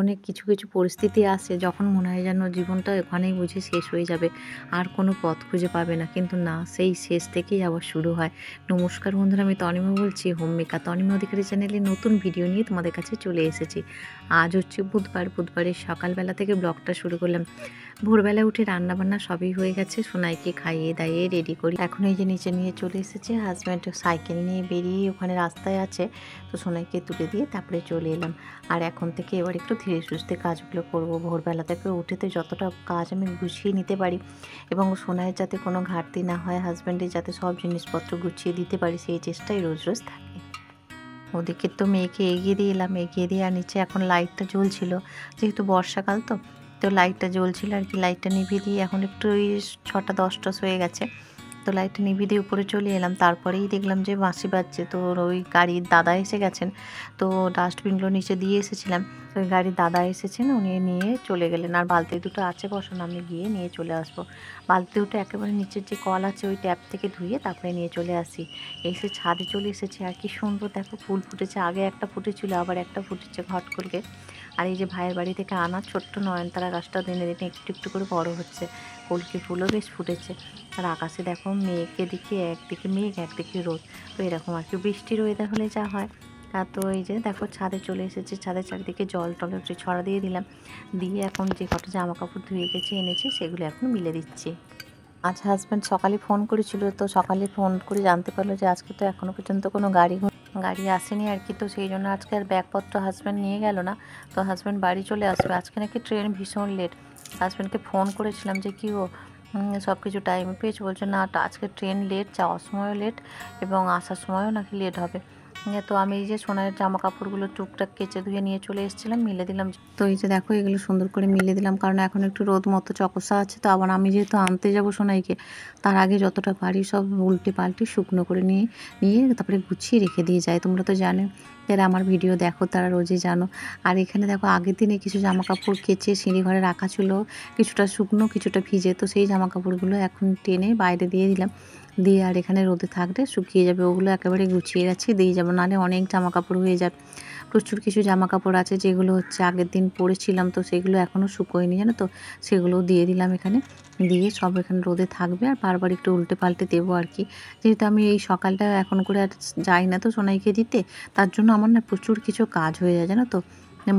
জীবনে কিছু কিছু পরিস্থিতি আসে যখন মনে হয় যেন জীবনটা ওখানেই বুঝি শেষ হয়ে যাবে, আর কোনো পথ খুঁজে পাবে না, কিন্তু না, সেই শেষ থেকেই আবার শুরু হয়। নমস্কার বন্ধুরা, আমি তনিমা বলছি, হোম মেকার তনিমা অধিকারী চ্যানেলে নতুন ভিডিও নিয়ে তোমাদের কাছে চলে এসেছি। আজ হচ্ছে বুধবারের সকালবেলা থেকে ব্লগটা শুরু করলাম। ভোরবেলা উঠে রান্নাবান্না সবই হয়ে গেছে, সোনাইকে খাইয়ে দাইয়ে রেডি করি। এখন এই যে নিচে নিয়ে চলে এসেছে হাজব্যান্ড, সাইকেল নিয়ে বেরিয়ে ওখানে রাস্তায় আছে, তো সোনাইকে তুলে দিয়ে তারপরে চলে এলাম। আর এখন থেকে এবার একটু ধীরে সুস্থে কাজগুলো করবো। ভোরবেলা থেকে উঠে তো যতটা কাজ আমি গুছিয়ে নিতে পারি এবং সোনাইয়ের যাতে কোনো ঘাটতি না হয়, হাজব্যান্ডের যাতে সব জিনিসপত্র গুছিয়ে দিতে পারি, সেই চেষ্টাই রোজ রোজ থাকে। ওদিকে তো মেয়েকে এগিয়ে দিয়ে এলাম, এগিয়ে দিয়ে আর নিচে এখন লাইটটা জ্বলছিল, যেহেতু বর্ষাকাল তো তো লাইটটা জ্বলছিল আর কি। লাইটটা নিভিয়ে দিয়ে এখন একটু ওই 6টা 10 হয়ে গেছে, তো লাইটটা নিভিয়ে দিয়ে উপরে চলে এলাম। তারপরেই দেখলাম যে বাঁশি বাজছে, তো ওই গাড়ির দাদা এসে গেছেন, তো ডাস্টবিনগুলো নিচে দিয়ে এসেছিলাম, তো ওই গাড়ির দাদা এসেছেন, উনি নিয়ে চলে গেলেন। আর বালতি দুটো আছে বসানো, আমি গিয়ে নিয়ে চলে আসবো। বালতি দুটো একেবারে নিচের যে কল আছে ওই ট্যাপ থেকে ধুয়ে তারপরে নিয়ে চলে আসি। এসে ছাদে চলে এসেছি, আর কি সুন্দর দেখো ফুল ফুটেছে। আগে একটা ফুটেছিল, আবার একটা ফুটেছে ঘট করলে। আর এই যে ভাইয়ের বাড়ি থেকে আনা ছোট্ট নয়নতারা গাছটা দিনে দিনে একটু একটু করে বড় হচ্ছে, কলকি ফুলও বেশ ফুটেছে। আর আকাশে দেখো মেঘকে দিকে, একদিকে মেঘ একদিকে রোদ, তো এরকম আর কি বৃষ্টির ওয়েদার হলে যা হয়। আর তো এই যে দেখো ছাদে চলে এসেছি, ছাদের চারিদিকে জল টল একটু ছড়া দিয়ে দিলাম, দিয়ে এখন যে কটা জামা কাপড় ধুয়ে গেছে এনেছি সেগুলো এখন মিলে দিচ্ছি। আজ হাজব্যান্ড সকালে ফোন করেছিল, তো সকালে ফোন করে জানতে পারলো যে আজকে তো এখনও পর্যন্ত কোনো গাড়ি আসেনি আর কি, তো সেই জন্য আজকে আর ব্যাগপত্র হাজব্যান্ড নিয়ে গেল না, তো হাজব্যান্ড বাড়ি চলে আসবে। আজকে নাকি ট্রেন ভীষণ লেট। হাজব্যান্ডকে ফোন করেছিলাম যে কী ও সব কিছু টাইমে পেয়েছে, বলছে না আজকে ট্রেন লেট, যাওয়ার সময়ও লেট এবং আসার সময়ও নাকি লেট হবে। তো আমি এই যে সোনার জামা কাপড়গুলো টুকটাক কেচে ধুয়ে নিয়ে চলে এসেছিলাম, মিলে দিলাম। তো এই যে দেখো এগুলো সুন্দর করে মিলে দিলাম, কারণ এখন একটু রোদ মতো চকসা আছে, তো আবার আমি যেহেতু আনতে যাব সোনাইকে, তার আগে যতটা পারি সব উল্টে পাল্টে শুকনো করে নিয়ে নিয়ে তারপরে গুছিয়ে রেখে দিয়ে যায়। তোমরা তো জানো, যারা আমার ভিডিও দেখো তারা রোজই জানো। আর এখানে দেখো আগের দিনে কিছু জামা কাপড় কেচে সিঁড়ি ঘরে রাখা ছিল, কিছুটা শুকনো কিছুটা ভিজে, তো সেই জামা কাপড়গুলো এখন টেনে বাইরে দিয়ে দিলাম, দিয়ে আর এখানে রোদে থাকলে শুকিয়ে যাবে। ওগুলো একেবারে গুছিয়ে গেছে দিয়ে যাবো, নাহলে অনেক জামা কাপড় হয়ে যাবে। প্রচুর কিছু জামা কাপড় আছে যেগুলো হচ্ছে আগের দিন পরেছিলাম, তো সেগুলো এখনও শুকোয়নি জানো তো, সেগুলোও দিয়ে দিলাম এখানে, দিয়ে সব এখানে রোদে থাকবে। আর বারবার একটু উল্টে পাল্টে দেবো আর কি, যেহেতু আমি এই সকালটা এখন করে আর যাই না তো সোনাইকে দিতে, তার জন্য আমার না প্রচুর কিছু কাজ হয়ে যায় জানো তো।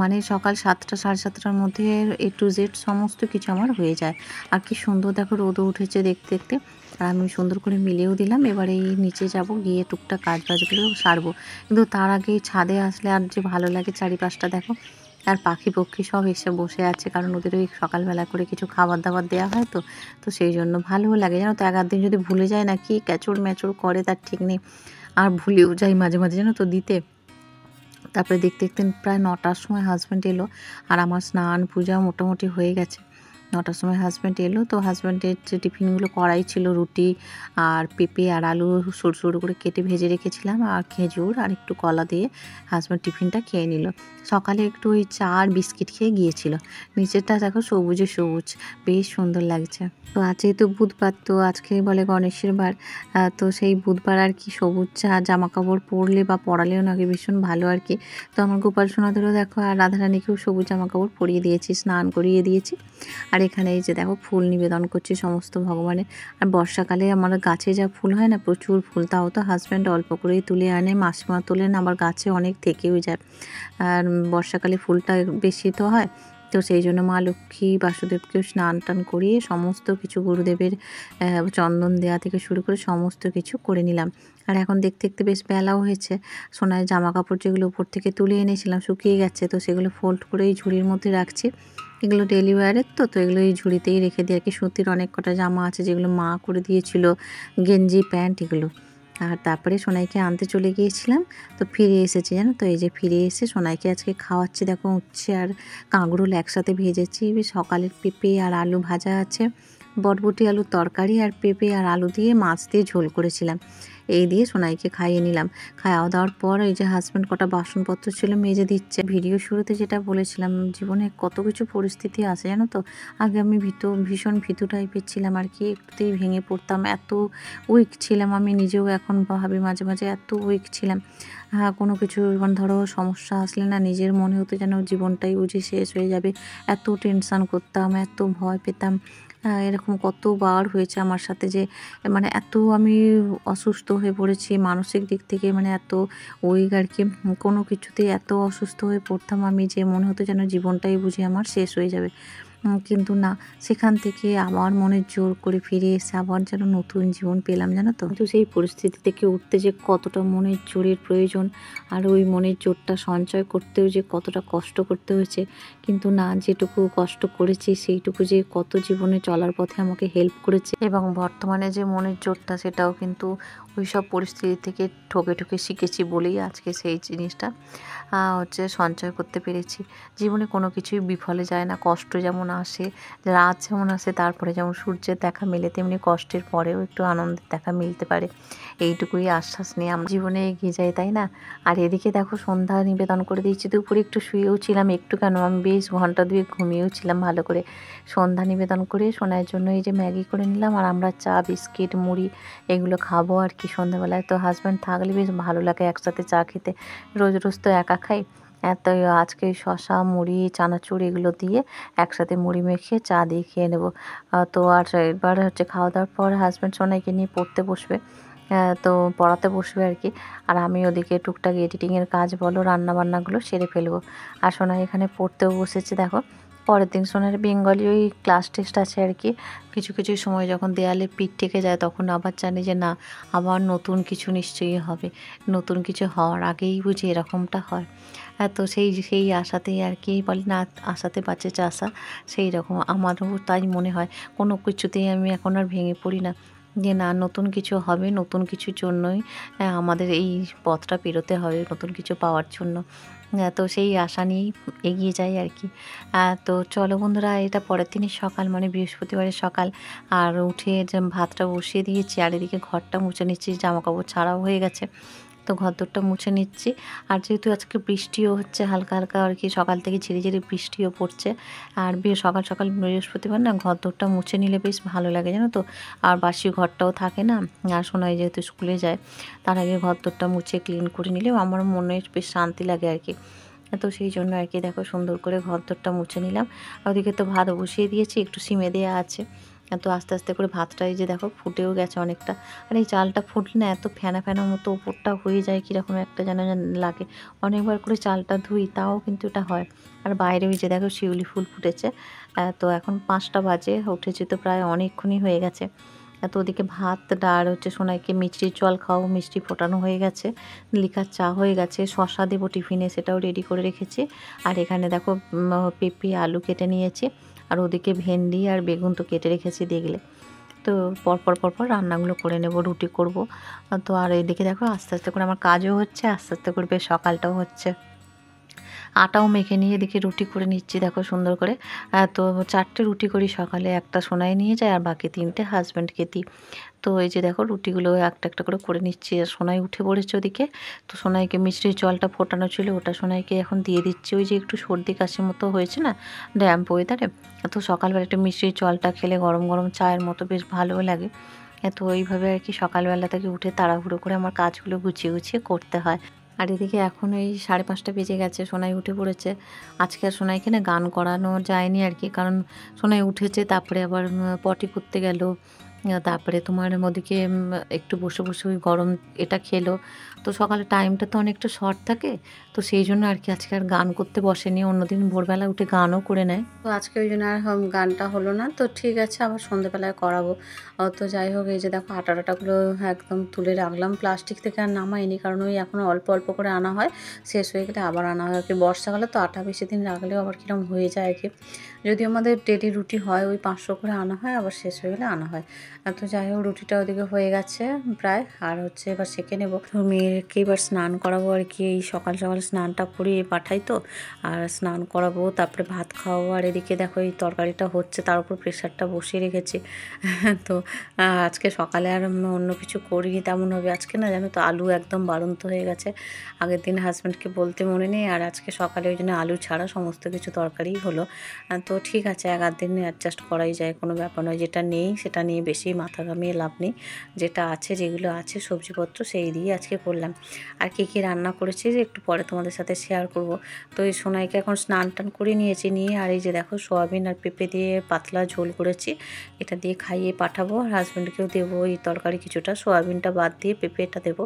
মানে সকাল 7টা 7:30টার মধ্যে A to Z সমস্ত কিছু আমার হয়ে যায়। আর কি সুন্দর দেখো রোদও উঠেছে দেখতে দেখতে, আর আমি সুন্দর করে মিলেও দিলাম। এবার এই নিচে যাব, গিয়ে টুকটাক কাজ বাজগুলো সারবো, কিন্তু তার আগে ছাদে আসলে আর যে ভালো লাগে চারিপাশটা দেখো। আর পাখি পক্ষী সব এসে বসে আছে, কারণ ওদের ওই সকালবেলা করে কিছু খাবার দাবার দেওয়া হয়, তো তো সেই জন্য ভালোও লাগে জানো তো। 11 দিন যদি ভুলে যায় না, কি ক্যাচড় ম্যাচড় করে তার ঠিক নেই, আর ভুলেও যাই মাঝে মাঝে জানো তো দিতে। তারপরে দেখতে দেখতে প্রায় 9টার সময় হাজব্যান্ড এলো, আর আমার স্নান পূজা মোটামুটি হয়ে গেছে। 9টার সময় হাজব্যান্ড এলো, তো হাজব্যান্ডের যে টিফিনগুলো করাই ছিল, রুটি আর পেঁপে আর আলু সরু সরু করে কেটে ভেজে রেখেছিলাম, আর খেজুর আর একটু কলা দিয়ে হাজব্যান্ড টিফিনটা খেয়ে নিল। সকালে একটু ওই চা আর বিস্কিট খেয়ে গিয়েছিল। নিচেরটা দেখো সবুজে সবুজ, বেশ সুন্দর লাগছে। তো আজ যেহেতু বুধবার, তো আজকে বলে গণেশের বার, তো সেই বুধবার আর কি সবুজ জামা কাপড় পরলে বা পরালেও নাকি ভীষণ ভালো আর কি। তো আমার গোপাল সোনাদেরও দেখো আর রাধারানীকেও সবুজ জামা কাপড় পরিয়ে দিয়েছি, স্নান করিয়ে দিয়েছি। আর এখানে এই যে দেখো ফুল নিবেদন করছি সমস্ত ভগবানের। আর বর্ষাকালে আমার গাছে যা ফুল হয় না, প্রচুর ফুল, তাও তো হাজব্যান্ড অল্প করেই তুলে আনে, মাসিমা তোলেন, আবার গাছে অনেক থেকেও যায়। আর বর্ষাকালে ফুলটা বেশি তো হয়, তো সেই জন্য মা লক্ষ্মী বাসুদেবকেও স্নান টান করিয়ে সমস্ত কিছু গুরুদেবের চন্দন দেওয়া থেকে শুরু করে সমস্ত কিছু করে নিলাম। আর এখন দেখতে দেখতে বেশ বেলাও হয়েছে। সোনার জামা কাপড় যেগুলো উপর থেকে তুলে এনেছিলাম শুকিয়ে গেছে, তো সেগুলো ফোল্ড করে এই ঝুড়ির মধ্যে রাখছি। এগুলো ডেলি ওয়্যারের, তো এগুলো এই ঝুড়িতেই রেখে দিই আর কি। সুতির অনেক কটা জামা আছে যেগুলো মা করে দিয়েছিল, গেঞ্জি প্যান্ট এগুলো। আর তারপরে সোনাইকে আনতে চলে গিয়েছিলাম, তো ফিরে এসেছি জানো তো। এই যে ফিরে এসে সোনাইকে আজকে খাওয়াচ্ছি, দেখো উচ্ছে আর কাঁকরোল একসাথে ভেজেছি। সকালের পেঁপে আর আলু ভাজা আছে, বরবটি আলুর তরকারি, আর পেঁপে আর আলু দিয়ে মাছ দিয়ে ঝোল করেছিলাম। এই দিয়ে সোনাইকে খাইয়ে নিলাম। খাওয়া দাওয়ার পর এই যে হাজব্যান্ড কটা বাসনপত্র ছিল মেজে দিচ্ছে। ভিডিও শুরুতে যেটা বলেছিলাম, জীবনে কত কিছু পরিস্থিতি আসে জানো তো। আগে আমি ভীষণ ভীতু টাইপের ছিলাম আর কি, একটুতেই ভেঙে পড়তাম, এত উইক ছিলাম আমি নিজেও। এখন ভাবি মাঝে মাঝে এত উইক ছিলাম। কোনো কিছু মানে ধরো সমস্যা আসলে না নিজের মনে হতো যেন জীবনটাই বুঝি শেষ হয়ে যাবে। এত টেনশন করতাম, এত ভয় পেতাম। এরকম কতবার হয়েছে আমার সাথে যে মানে এত আমি অসুস্থ হয়ে পড়েছি মানসিক দিক থেকে, মানে এত উইক আর কি। কোনো কিছুতেই এত অসুস্থ হয়ে পড়তাম আমি যে মনে হতো যেন জীবনটাই বুঝি আমার শেষ হয়ে যাবে। কিন্তু না, সেখান থেকে আবার মনের জোর করে ফিরে এসে আবার যেন নতুন জীবন পেলাম, জানো তো। কিন্তু সেই পরিস্থিতি থেকে উঠতে যে কতটা মনের জোরের প্রয়োজন, আর ওই মনের জোরটা সঞ্চয় করতেও যে কতটা কষ্ট করতে হয়েছে। কিন্তু না, যেটুকু কষ্ট করেছি সেইটুকু যে কত জীবনে চলার পথে আমাকে হেল্প করেছে, এবং বর্তমানে যে মনের জোরটা সেটাও কিন্তু ওই সব পরিস্থিতি থেকে ঠকে ঠকে শিখেছি বলেই আজকে সেই জিনিসটা সঞ্চয় করতে পেরেছি। জীবনে কোনো কিছুই বিফলে যায় না। কষ্ট যেমন আসে, রাত যেমন আসে, তারপরে যেমন সূর্যের দেখা মেলে, তেমনি কষ্টের পরেও একটু আনন্দের দেখা মিলতে পারে। এইটুকুই আশ্বাস নিয়ে আমরা জীবনে এগিয়ে যাই, তাই না? আর এদিকে দেখো সন্ধ্যা নিবেদন করে দিয়েছি। দুপুরে একটু শুয়েও ছিলাম, একটু কেন, আমি বেশ ঘন্টা দুয়েক ঘুমিয়েও ছিলাম ভালো করে। সন্ধ্যা নিবেদন করে সোনার জন্য এই যে ম্যাগি করে নিলাম, আর আমরা চা, বিস্কিট, মুড়ি এগুলো খাবো আর কি সন্ধ্যাবেলায়। তো হাজব্যান্ড থাকলে বেশ ভালো লাগে একসাথে চা খেতে। রোজ রোজ তো একা খাই। তো আজকে শসা, মুড়ি, চানাচুর এগুলো দিয়ে একসাথে মুড়ি মেখে চা দিয়ে খেয়ে নেব। তো আর এবার খাওয়া দাওয়ার পর হাজব্যান্ড সোনাইকে নিয়ে পড়তে বসবে। তো পড়াতে বসবে আর কি। আর আমি ওদিকে টুকটাক এডিটিংয়ের কাজ বলো, রান্নাবান্নাগুলো সেরে ফেলবো। আর সোনাই এখানে পড়তেও বসেছে দেখো। পরের দিন সোনার বেঙ্গলি ওই ক্লাস টেস্ট আছে আর কি। কিছু কিছু সময় যখন দেয়ালে পিঠ ঠেকে যায় তখন আবার জানি যে না, আবার নতুন কিছু নিশ্চয়ই হবে। নতুন কিছু হওয়ার আগেই বুঝি এরকমটা হয়। তো সেই সেই আশাতেই আর কি বলে না, আশাতে বাঁচে চাষা, সেই রকম আমারও তাই মনে হয়। কোনো কিছুতেই আমি এখন আর ভেঙে পড়ি না, যে না নতুন কিছু হবে, নতুন কিছুর জন্যই আমাদের এই পথটা পেরোতে হবে, নতুন কিছু পাওয়ার জন্য। তো সেই আশা নিয়েই এগিয়ে যাই আর কি। তো চলো বন্ধুরা, এটা পরের দিনের সকাল, মানে বৃহস্পতিবারের সকাল। আর উঠে যে ভাতটা বসিয়ে দিয়েছি, আর এদিকে ঘরটা মুছে নিচ্ছি, জামাকাপড় ছাড়াও হয়ে গেছে। তো ঘরদোরটা মুছে নিচ্ছি। আর যেহেতু আজকে বৃষ্টিও হচ্ছে হালকা হালকা আর কি, সকাল থেকে ঝিরি ঝিরি বৃষ্টিও পড়ছে। আর সকাল সকাল বৃহস্পতিবার না, ঘরদোরটা মুছে নিলে বেশ ভালো লাগে, জানো তো। আর বাসি ঘরটাও থাকে না। আর সোনাই যেহেতু স্কুলে যায়, তার আগে ঘরদোরটা মুছে ক্লিন করে নিলেও আমার মনে বেশ শান্তি লাগে আর কি। তো সেই জন্য আর কি দেখো সুন্দর করে ঘরদোরটা মুছে নিলাম। আর ওদিকে তো ভাত বসিয়ে দিয়েছি, একটু সিমে দেওয়া আছে। তো আস্তে আস্তে করে ভাতটা এই যে দেখো ফুটেও গেছে অনেকটা। আর এই চালটা ফুটলে না এত ফেনা ফেনা মতো ওপরটা হয়ে যায়, কীরকম একটা যেন যেন লাগে। অনেকবার করে চালটা ধুই তাও কিন্তু এটা হয়। আর বাইরে ওই যে দেখো শিউলি ফুল ফুটেছে। তো এখন 5টা বাজে, উঠেছি তো প্রায় অনেকক্ষণই হয়ে গেছে। তো ওদিকে ভাত, ডাল সোনাইকে মিষ্টির জল খাওয়াবো, মিষ্টি ফোটানো হয়ে গেছে, লিকার চা হয়ে গেছে, শশা দেবো টিফিনে সেটাও রেডি করে রেখেছি। আর এখানে দেখো পেঁপে, আলু কেটে নিয়েছি। আর ওদিকে ভেন্ডি আর বেগুন তো কেটে রেখেছি দেখলে। তো পরপর রান্নাগুলো করে নেব, রুটি করব। তো আর এদিকে দেখো আস্তে আস্তে করে আমার কাজও হচ্ছে, আস্তে আস্তে করে বেশ সকালটাও হচ্ছে। আটাও মেখে নিয়ে এদিকে রুটি করে নিচ্ছি দেখো সুন্দর করে। তো 4টে রুটি করি সকালে, একটা সোনাই নিয়ে যায় আর বাকি 3টে হাজব্যান্ডকে দিই। তো এই যে দেখো রুটিগুলো একটা একটা করে নিচ্ছি। আর সোনাই উঠে পড়েছে ওদিকে। তো সোনাইকে মিষ্টির জলটা ফোটানো ছিল, ওটা সোনাইকে এখন দিয়ে দিচ্ছি। ওই যে একটু সর্দি কাশি মতো হয়েছে না ড্যাম্প ওয়েদারে, তো সকালবেলা একটু মিষ্টির জলটা খেলে গরম গরম চায়ের মতো বেশ ভালোও লাগে। তো এইভাবে আর কি সকালবেলা থেকে উঠে তাড়াহুড়ো করে আমার কাজগুলো গুছিয়ে গুছিয়ে করতে হয়। আর এদিকে এখন ওই 5:30 বেজে গেছে, সোনাই উঠে পড়েছে। আজকে আর সোনাইকে না গান করানো যায়নি আর কি, কারণ সোনাই উঠেছে, তারপরে আবার পটি করতে গেল। তারপরে তোমার ওদিকে একটু বসে বসে ওই গরম এটা খেলো। তো সকালে টাইমটা তো অনেকটা শর্ট থাকে, তো সেই জন্য আর কি আজকে আর গান করতে বসেনি। অন্যদিন ভোরবেলা উঠে গানও করে নেয়, তো আজকে ওই জন্য আর গানটা হলো না। তো ঠিক আছে, আবার সন্ধ্যেবেলায় করাবো। তো যাই হোক, এই যে দেখো আটাগুলো একদম তুলে রাখলাম, প্লাস্টিক থেকে আর নামাইনি, কারণ ওই এখন অল্প অল্প করে আনা হয়, শেষ হয়ে গেলে আবার আনা হয় আর কি। বর্ষাকালে তো আটা বেশি দিন রাখলেও আবার কিরকম হয়ে যায় আর কি। যদি আমাদের ডেলি রুটি হয়, ওই 500 করে আনা হয়, আবার শেষ হয়ে গেলে আনা হয়। তো যাই হোক, রুটিটা ওদিকে হয়ে গেছে প্রায়। আর এবার সেঁকে নেবো। মেয়েকে এবার স্নান করাবো আর কি। এই সকাল সকাল স্নানটা করিয়ে পাঠাই তো, আর স্নান করাবো, তারপরে ভাত খাওয়াবো। আর এদিকে দেখো এই তরকারিটা হচ্ছে, তার উপর প্রেশারটা বসিয়ে রেখেছি। তো আজকে সকালে আর অন্য কিছু করিনি তেমন হবে। আজকে না জানো তো আলু একদম বাড়ন্ত হয়ে গেছে। আগের দিন হাজব্যান্ডকে বলতে মনে নেই, আর আজকে সকালে ওই জন্য আলু ছাড়া সমস্ত কিছু তরকারিই হলো। তো তো ঠিক আছে 1 আধ দিন অ্যাডজাস্ট করাই যায়, কোনো ব্যাপার নয়। যেটা নেই সেটা নিয়ে বেশি মাথা ঘামিয়ে লাভ নেই। যেটা আছে, যেগুলো আছে সবজিপত্র সেই দিয়ে আজকে করলাম। আর কী রান্না করেছি যে একটু পরে তোমাদের সাথে শেয়ার করব। তো এই সোনাইকে এখন স্নান টান করে নিয়েছি, নিয়ে আর এই যে দেখো সোয়াবিন আর পেঁপে দিয়ে পাতলা ঝোল করেছি, এটা দিয়ে খাইয়ে পাঠাবো। আর হাজব্যান্ডকেও দেবো এই তরকারি কিছুটা, সোয়াবিনটা বাদ দিয়ে পেঁপেটা দেবো।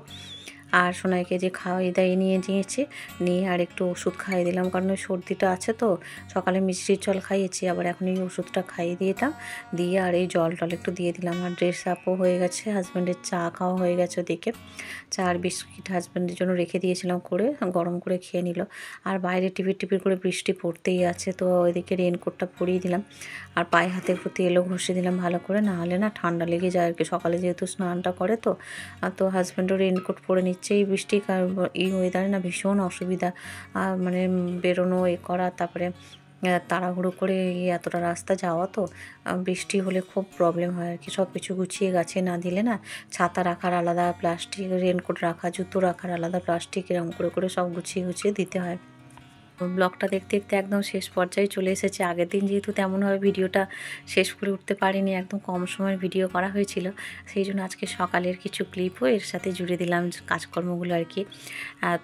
আর সোনাইকে যে খাওয়াই দাইয়ে নিয়েছি, নিয়ে আর একটু ওষুধ খাইয়ে দিলাম, কারণ ওই সর্দিটা আছে তো। সকালে মিষ্টির জল খাইয়েছি, আবার এখন এই ওষুধটা খাইয়ে দিয়েতাম, দিয়ে আর এই জল টল একটু দিয়ে দিলাম। আর ড্রেস আপও হয়ে গেছে, হাজব্যান্ডের চা খাওয়া হয়ে গেছে ওদিকে। চা আর বিস্কিট হাজব্যান্ডের জন্য রেখে দিয়েছিলাম করে, গরম করে খেয়ে নিল। আর বাইরে টিপির টিপির করে বৃষ্টি পড়তেই আছে, তো ওইদিকে রেনকোটটা পরিয়ে দিলাম। আর পায়ে হাতে একটু তেলও ঘষে দিলাম ভালো করে, না হলে না ঠান্ডা লেগে যায় আর কি। সকালে যেহেতু স্নানটা করে তো, তো হাজব্যান্ডও রেনকোট পরে নিচ্ছে। এই বৃষ্টি এই ওয়েদারে না ভীষণ অসুবিধা, মানে বেরোনো করা, তারপরে তাড়াহুড়ো করে এতটা রাস্তা যাওয়া, তো বৃষ্টি হলে খুব প্রবলেম হয় আর কি। সব কিছু গুছিয়ে গাছে না দিলে না, ছাতা রাখার আলাদা প্লাস্টিক, রেনকোট রাখা, জুতো রাখার আলাদা প্লাস্টিক, এরকম করে সব গুছিয়ে দিতে হয়। ব্লগটা দেখতে দেখতে একদম শেষ পর্যায়ে চলে এসেছে। আগের দিন যেহেতু তেমনভাবে ভিডিওটা শেষ করে উঠতে পারিনি, একদম কম সময়ের ভিডিও করা হয়েছিল, সেই জন্য আজকে সকালের কিছু ক্লিপও এর সাথে জুড়ে দিলাম, কাজকর্মগুলো আর কি।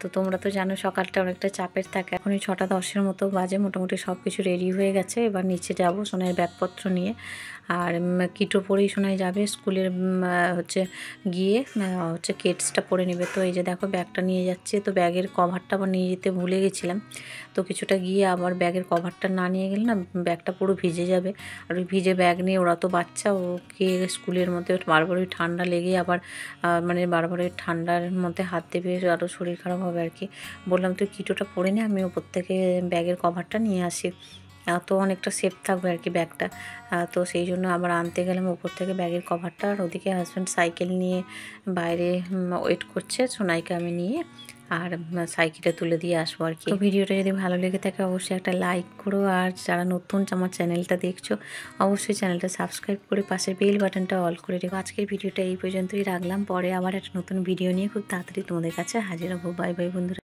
তো তোমরা তো জানো সকালটা অনেকটা চাপের থাকে। এখন 6টা 10-এর মতো বাজে, মোটামুটি সব কিছু রেডি হয়ে গেছে। এবার নিচে যাব সোনার ব্যাগপত্র নিয়ে। আর কিটো পরেই সোনাই যাবে স্কুলের, গিয়ে কেটসটা পরে নেবে। তো এই যে দেখো ব্যাগটা নিয়ে যাচ্ছে, তো ব্যাগের কভারটা আবার নিয়ে যেতে ভুলে গেছিলাম। তো কিছুটা গিয়ে আবার ব্যাগের কভারটা না নিয়ে গেলে না ব্যাগটা পুরো ভিজে যাবে। আর ওই ভিজে ব্যাগ নিয়ে ওরা তো বাচ্চা, ওকে স্কুলের মধ্যে বারবার ওই ঠান্ডা লেগে আবার বারবার ওই ঠান্ডার মধ্যে হাত দেবে, আরও শরীর খারাপ হবে আর কি। বললাম তুই কিটোটা পরে নে, আমি ওপর থেকে ব্যাগের কভারটা নিয়ে আসি, তো অনেকটা সেফ থাকবে আর কি ব্যাগটা। তো সেই জন্য আবার আনতে গেলাম ওপর থেকে ব্যাগের কভারটা। আর ওদিকে হাজব্যান্ড সাইকেল নিয়ে বাইরে ওয়েট করছে, সোনাইকে আমি নিয়ে আর সাইকেলটা তুলে দিয়ে আসবো আর কি। তো ভিডিওটা যদি ভালো লেগে থাকে অবশ্যই একটা লাইক করো, আর যারা নতুন আমার চ্যানেলটা দেখছো অবশ্যই চ্যানেলটা সাবস্ক্রাইব করে পাশের বেল বাটনটা অল করে রেখো। আজকের ভিডিওটা এই পর্যন্তই রাখলাম, পরে আবার একটা নতুন ভিডিও নিয়ে খুব তাড়াতাড়ি তোমাদের কাছে হাজির হবো। বাই বাই বন্ধুরা।